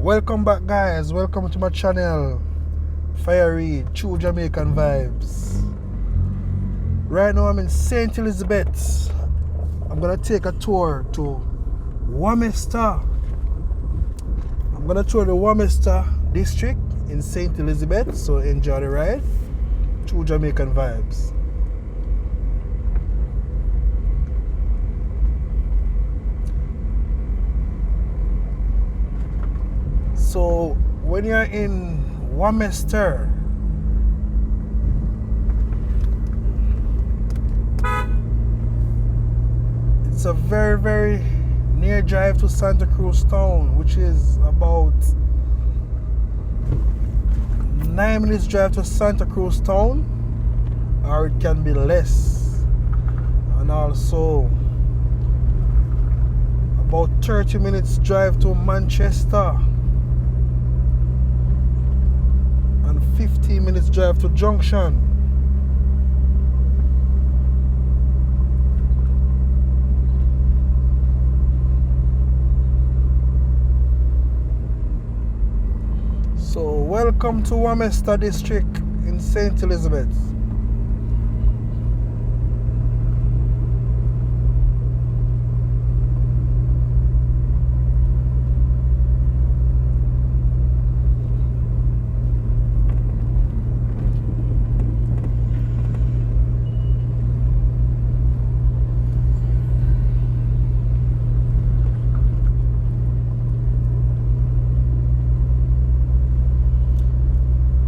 Welcome back, guys. Welcome to my channel, Fiery True Jamaican Vibes. Right now I'm in St. Elizabeth. I'm gonna take a tour to Warminster. I'm gonna tour the Warminster district in St. Elizabeth, so enjoy the ride. True Jamaican Vibes. So when you're in Warminster, it's a very near drive to Santa Cruz town, which is about 9 minutes drive to Santa Cruz town, or it can be less, and also about 30 minutes drive to Manchester and 15 minutes drive to Junction. So welcome to Warminster district in St. Elizabeth.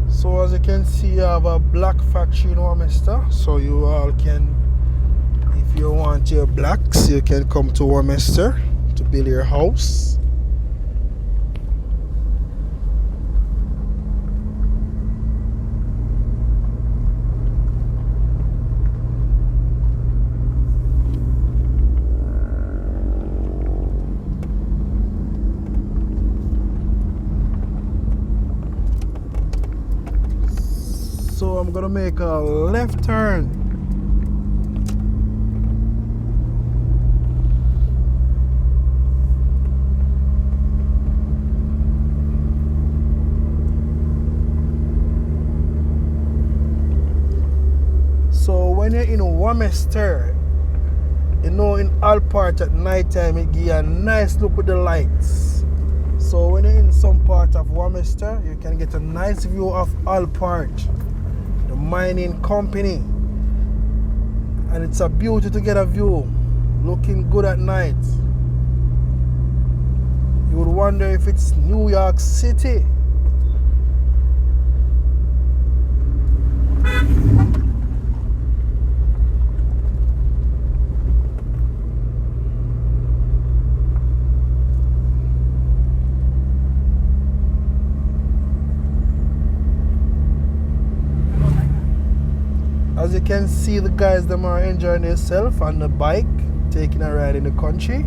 So as you can see, I have a black factory in Warminster, so you all can, if you want your blacks, you can come to Warminster to build your house. So I'm gonna make a left turn. So when you're in Warminster, you know, in Allport at night time, it give you a nice look with the lights. So when you're in some part of Warminster, you can get a nice view of Allport, the mining company, and it's a beauty to get a view, looking good at night. You would wonder if it's New York City. As you can see, the guys them are enjoying themselves on the bike, taking a ride in the country.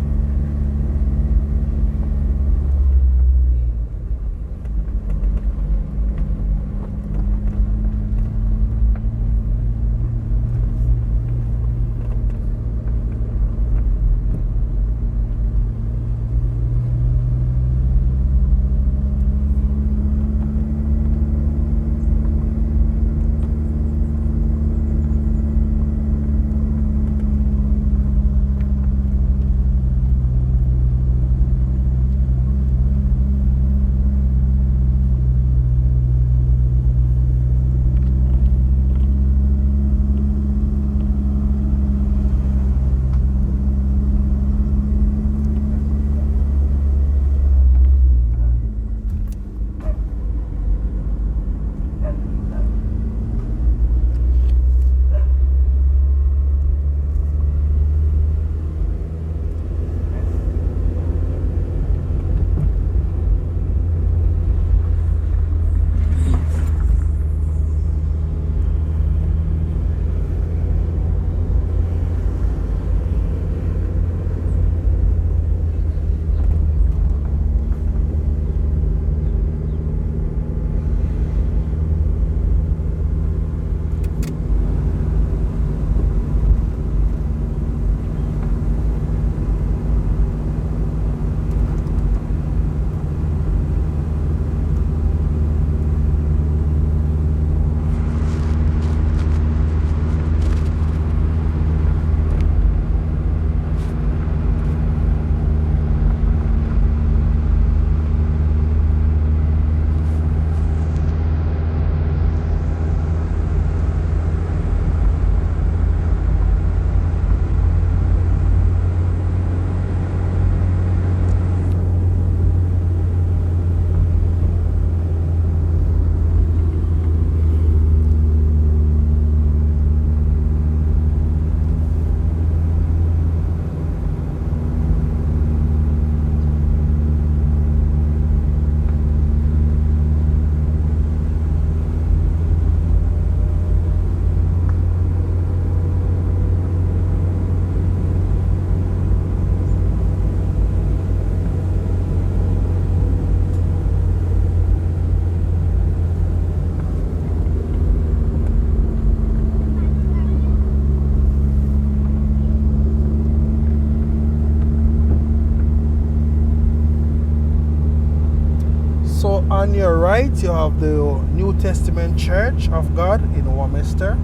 So on your right, you have the New Testament Church of God in Warminster.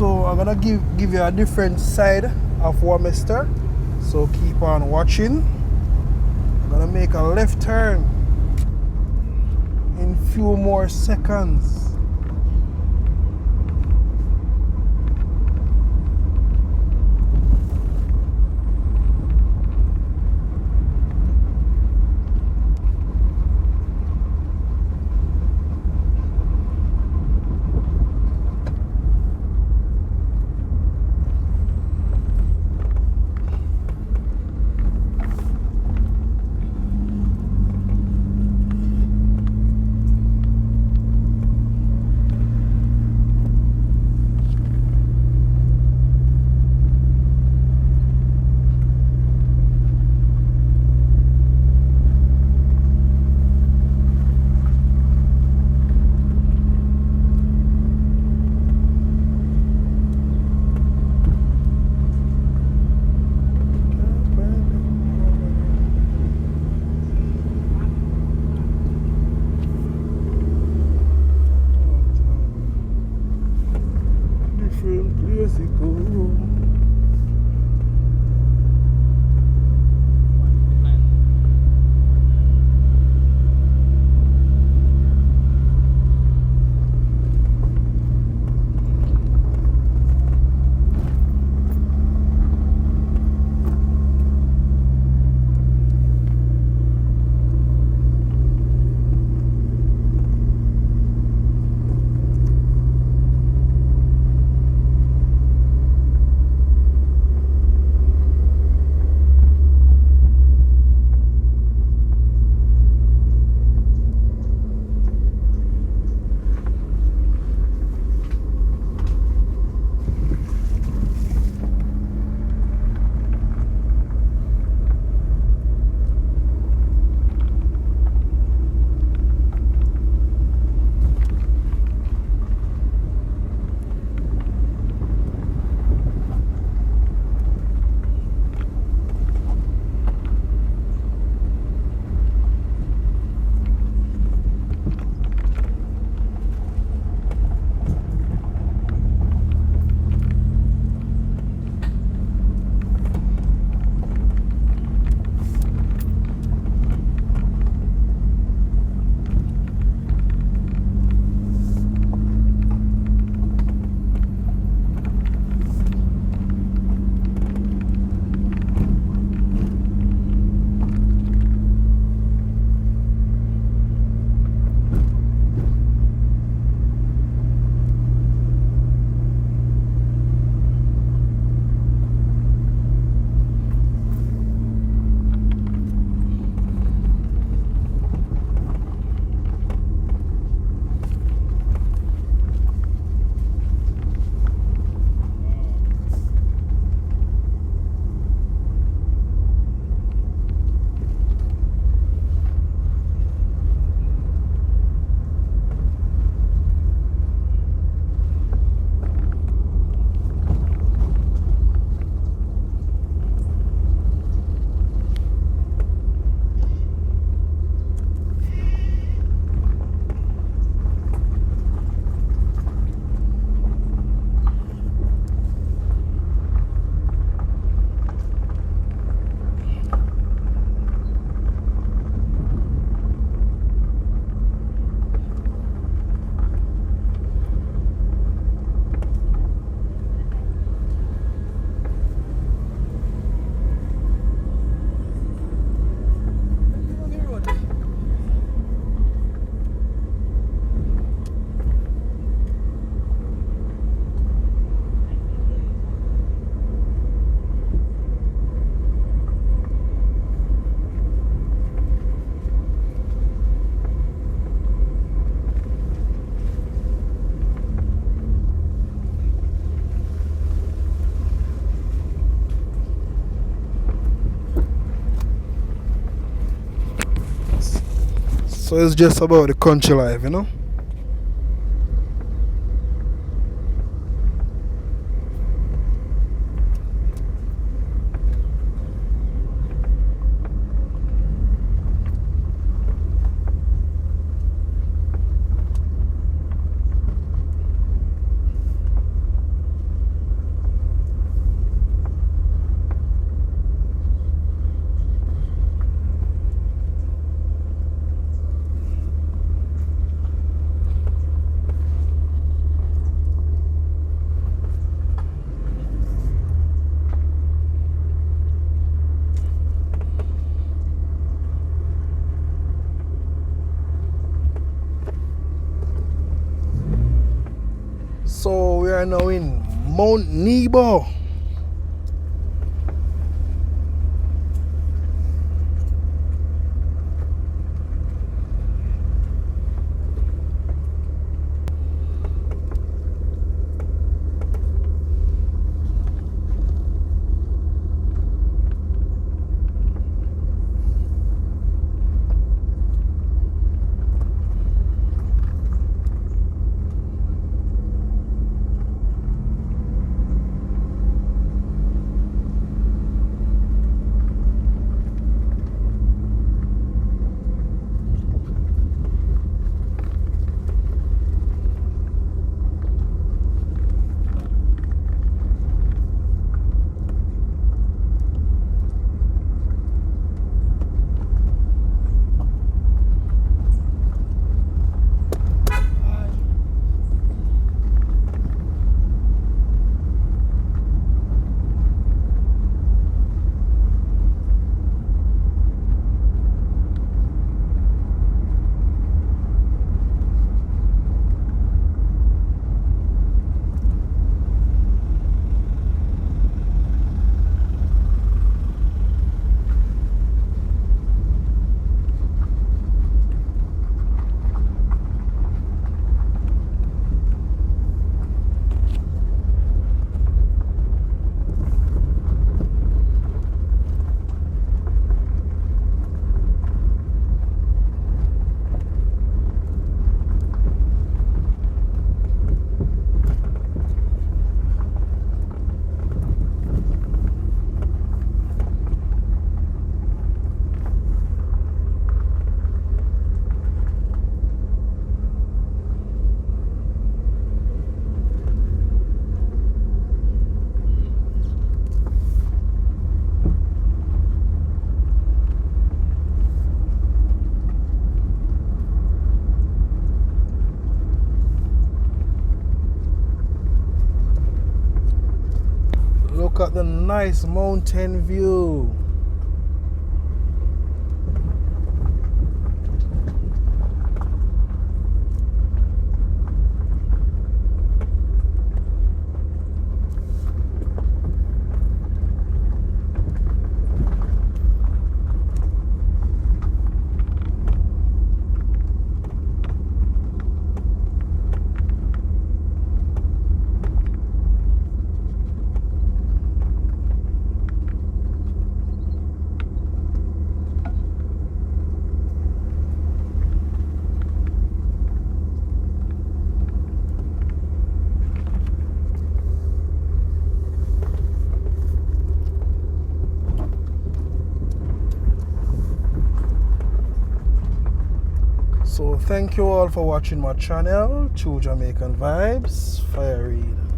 So I'm gonna give you a different side of Warminster. So keep on watching. I'm gonna make a left turn in few more seconds. So it's just about the country life, you know. So we are now in Mount Nebo. Look at the nice mountain view. So thank you all for watching my channel, True Jamaican Vibes, Fire Reid.